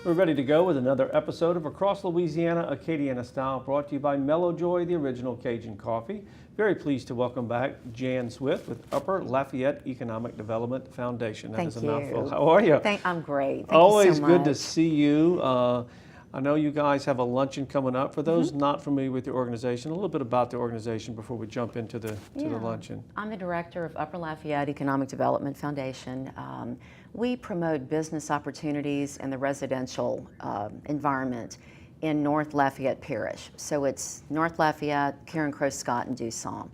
We're ready to go with another episode of Across Louisiana, Acadiana Style, brought to you by Mellow Joy, the original Cajun coffee. Very pleased to welcome back Jan Swift with Upper Lafayette Economic Development Foundation. That is a mouthful. How are you? I'm great. Thank Always you so much. good to see you. I know you guys have a luncheon coming up. For those not familiar with the organization, a little bit about the organization before we jump into the luncheon. I'm the director of Upper Lafayette Economic Development Foundation. We promote business opportunities in the residential environment in North Lafayette Parish. So it's North Lafayette, Karen Crowe Scott, and Dusong.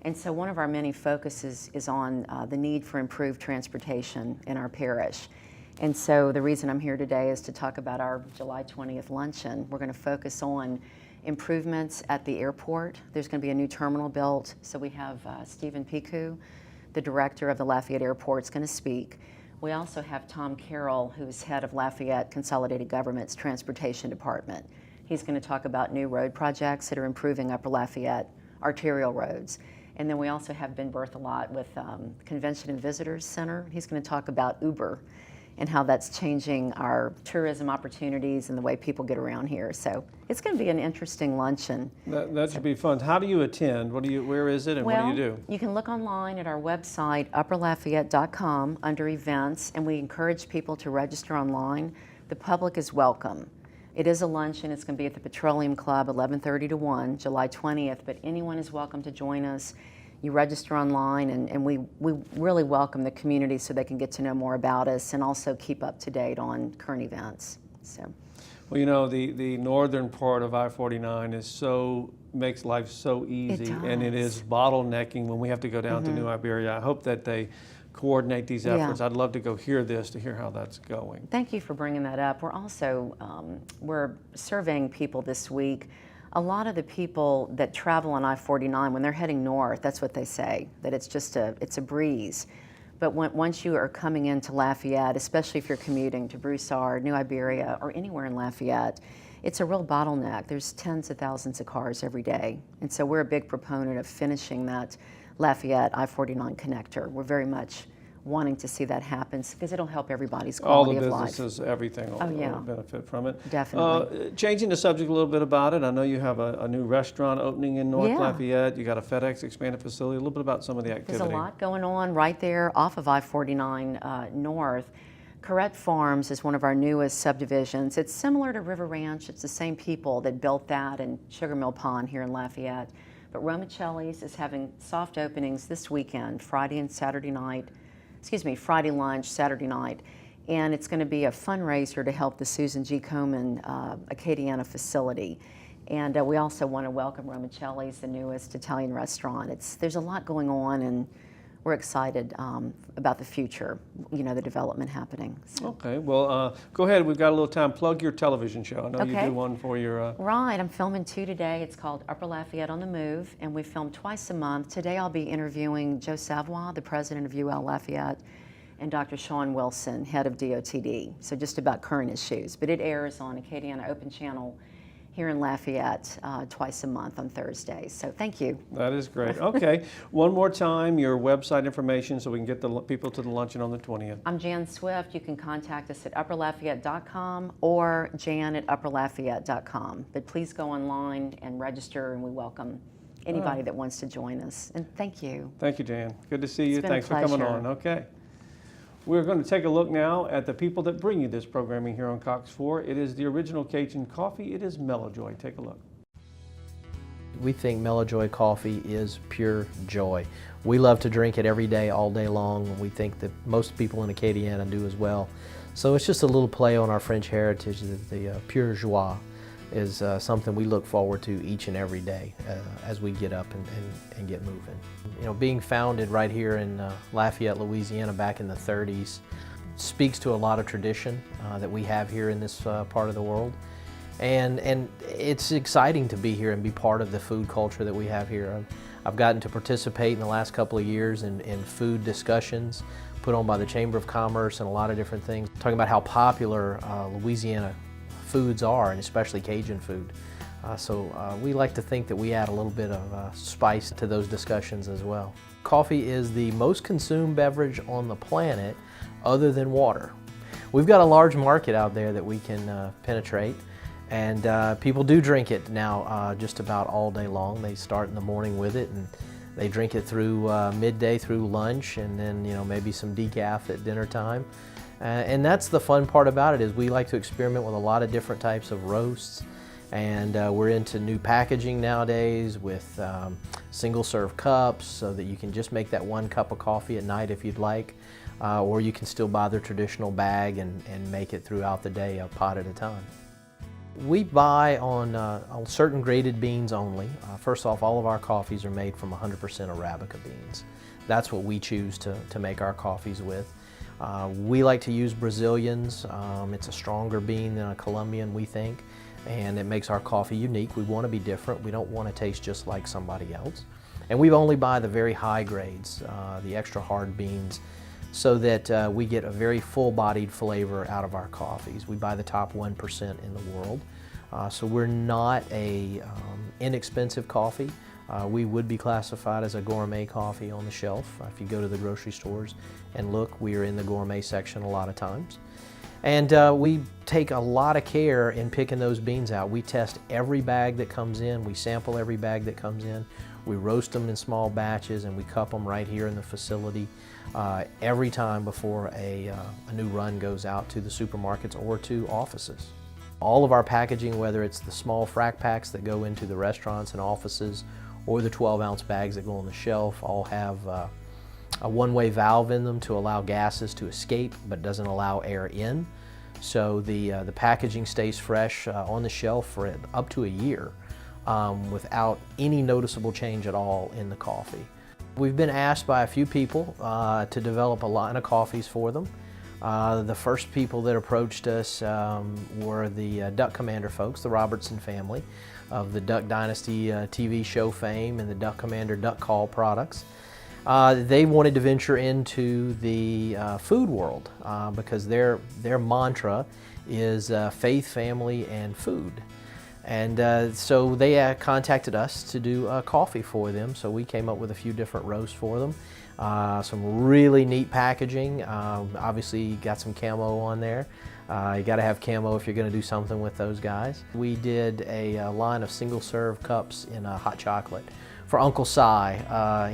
And so one of our many focuses is on the need for improved transportation in our parish. And so the reason I'm here today is to talk about our July 20th luncheon. We're going to focus on improvements at the airport. There's going to be a new terminal built. So we have Stephen Piku, the director of the Lafayette Airport, is going to speak. We also have Tom Carroll, who's head of Lafayette Consolidated Government's Transportation Department. He's going to talk about new road projects that are improving Upper Lafayette arterial roads. And then we also have Ben Berthelot with Convention and Visitors Center. He's going to talk about Uber and how that's changing our tourism opportunities and the way people get around here. So it's going to be an interesting luncheon. That should be fun. How do you attend? Where is it, and what do you do? You can look online at our website, upperlafayette.com, under events, and we encourage people to register online. The public is welcome. It is a luncheon. It's going to be at the Petroleum Club, 11:30 to 1, July 20th, but anyone is welcome to join us. You register online, and we really welcome the community so they can get to know more about us and also keep up to date on current events. So, well, you know, the northern part of I-49 makes life so easy, and it is bottlenecking when we have to go down to New Iberia. I hope that they coordinate these efforts. I'd love to go hear how that's going. Thank you for bringing that up. We're also we're surveying people this week. A lot of the people that travel on I-49, when they're heading north, that's what they say, that it's a breeze. But once you are coming into Lafayette, especially if you're commuting to Broussard, New Iberia, or anywhere in Lafayette, it's a real bottleneck. There's tens of thousands of cars every day. And so we're a big proponent of finishing that Lafayette I-49 connector. We're very much wanting to see that happen because it'll help everybody's quality of life. All the businesses, everything will benefit from it. Definitely. Changing the subject a little bit about it, I know you have a new restaurant opening in North Lafayette. You got a FedEx expanded facility. A little bit about some of the activity. There's a lot going on right there off of I-49 North. Corrette Farms is one of our newest subdivisions. It's similar to River Ranch. It's the same people that built that and Sugar Mill Pond here in Lafayette. But Romicelli's is having soft openings this weekend, Friday lunch, Saturday night. And it's going to be a fundraiser to help the Susan G. Komen Acadiana facility. And we also want to welcome Romicelli's, the newest Italian restaurant. There's a lot going on, and we're excited about the future, the development happening. So. Okay, well, go ahead. We've got a little time. Plug your television show. I know you do one for your... Right, I'm filming 2 today. It's called Upper Lafayette on the Move, and we film twice a month. Today I'll be interviewing Joe Savoy, the president of UL Lafayette, and Dr. Sean Wilson, head of DOTD, so just about current issues. But it airs on Acadiana Open Channel here in Lafayette twice a month on Thursdays. So thank you. That is great. Okay, one more time, your website information so we can get the people to the luncheon on the 20th. I'm Jan Swift. You can contact us at upperlafayette.com or jan@upperlafayette.com. But please go online and register, and we welcome anybody that wants to join us. And thank you. Thank you, Jan. Good to see you. It's been Thanks a for coming pleasure. on. Okay. We're going to take a look now at the people that bring you this programming here on Cox 4. It is the original Cajun coffee. It is Mellow Joy. Take a look. We think Mellow Joy coffee is pure joy. We love to drink it every day, all day long. We think that most people in Acadiana do as well. So it's just a little play on our French heritage. The pure joie is something we look forward to each and every day as we get up and get moving. You know, being founded right here in Lafayette, Louisiana back in the 30s speaks to a lot of tradition that we have here in this part of the world. And it's exciting to be here and be part of the food culture that we have here. I've gotten to participate in the last couple of years in food discussions put on by the Chamber of Commerce and a lot of different things, talking about how popular Louisiana foods are, and especially Cajun food. So we like to think that we add a little bit of spice to those discussions as well. Coffee is the most consumed beverage on the planet other than water. we've got a large market out there that we can penetrate. And people do drink it now just about all day long. They start in the morning with it, and they drink it through midday through lunch, and then maybe some decaf at dinner time. And that's the fun part about it, is we like to experiment with a lot of different types of roasts. And we're into new packaging nowadays with single serve cups, so that you can just make that 1 cup of coffee at night if you'd like, or you can still buy the traditional bag and make it throughout the day, a pot at a time. We buy on certain graded beans only. First off, all of our coffees are made from 100% Arabica beans. That's what we choose to make our coffees with. We like to use Brazilians. It's a stronger bean than a Colombian, we think, and it makes our coffee unique. We want to be different. We don't want to taste just like somebody else. And we only buy the very high grades, the extra hard beans, so that we get a very full-bodied flavor out of our coffees. We buy the top 1% in the world, so we're not a inexpensive coffee. We would be classified as a gourmet coffee on the shelf. If you go to the grocery stores and look, we are in the gourmet section a lot of times. And we take a lot of care in picking those beans out. We test every bag that comes in. We sample every bag that comes in. We roast them in small batches, and we cup them right here in the facility every time before a new run goes out to the supermarkets or to offices. All of our packaging, whether it's the small frac packs that go into the restaurants and offices or the 12-ounce bags that go on the shelf, all have a one-way valve in them to allow gases to escape, but doesn't allow air in. So the packaging stays fresh on the shelf for up to a year without any noticeable change at all in the coffee. We've been asked by a few people to develop a line of coffees for them. The first people that approached us were the Duck Commander folks, the Robertson family of the Duck Dynasty TV show fame and the Duck Commander Duck Call products. They wanted to venture into the food world because their mantra is faith, family, and food. And so they contacted us to do coffee for them. So we came up with a few different roasts for them. Some really neat packaging. Obviously got some camo on there. You got to have camo if you're going to do something with those guys. We did a line of single serve cups in hot chocolate for Uncle Si.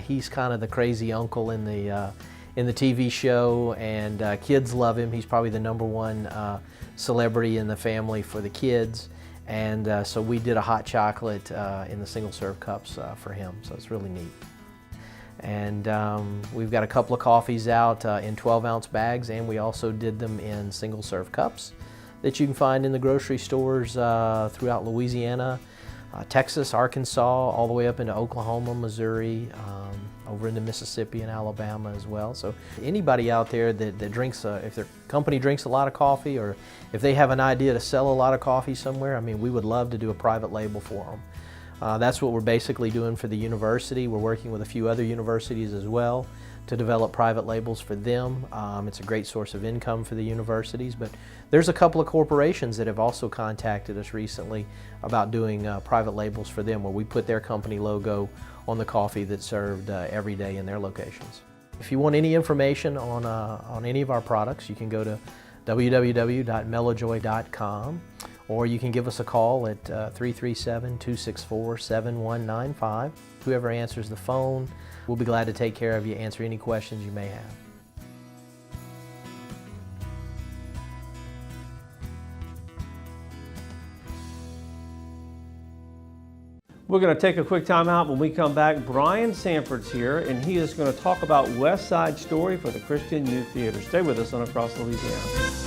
He's kind of the crazy uncle in the TV show, and kids love him. He's probably the #1 celebrity in the family for the kids. And so we did a hot chocolate in the single serve cups for him, so it's really neat. And we've got a couple of coffees out in 12-ounce bags, and we also did them in single serve cups that you can find in the grocery stores throughout Louisiana, Texas, Arkansas, all the way up into Oklahoma, Missouri, over into Mississippi and Alabama as well. So anybody out there that drinks, if their company drinks a lot of coffee, or if they have an idea to sell a lot of coffee somewhere, I mean, we would love to do a private label for them. That's what we're basically doing for the university. We're working with a few other universities as well to develop private labels for them. It's a great source of income for the universities, but there's a couple of corporations that have also contacted us recently about doing private labels for them, where we put their company logo on the coffee that's served every day in their locations. If you want any information on any of our products, you can go to www.melojoy.com, or you can give us a call at 337-264-7195. Whoever answers the phone, we'll be glad to take care of you, answer any questions you may have. We're going to take a quick time out. When we come back, Brian Sanford's here, and he is going to talk about West Side Story for the Christian Youth Theater. Stay with us on Across Louisiana.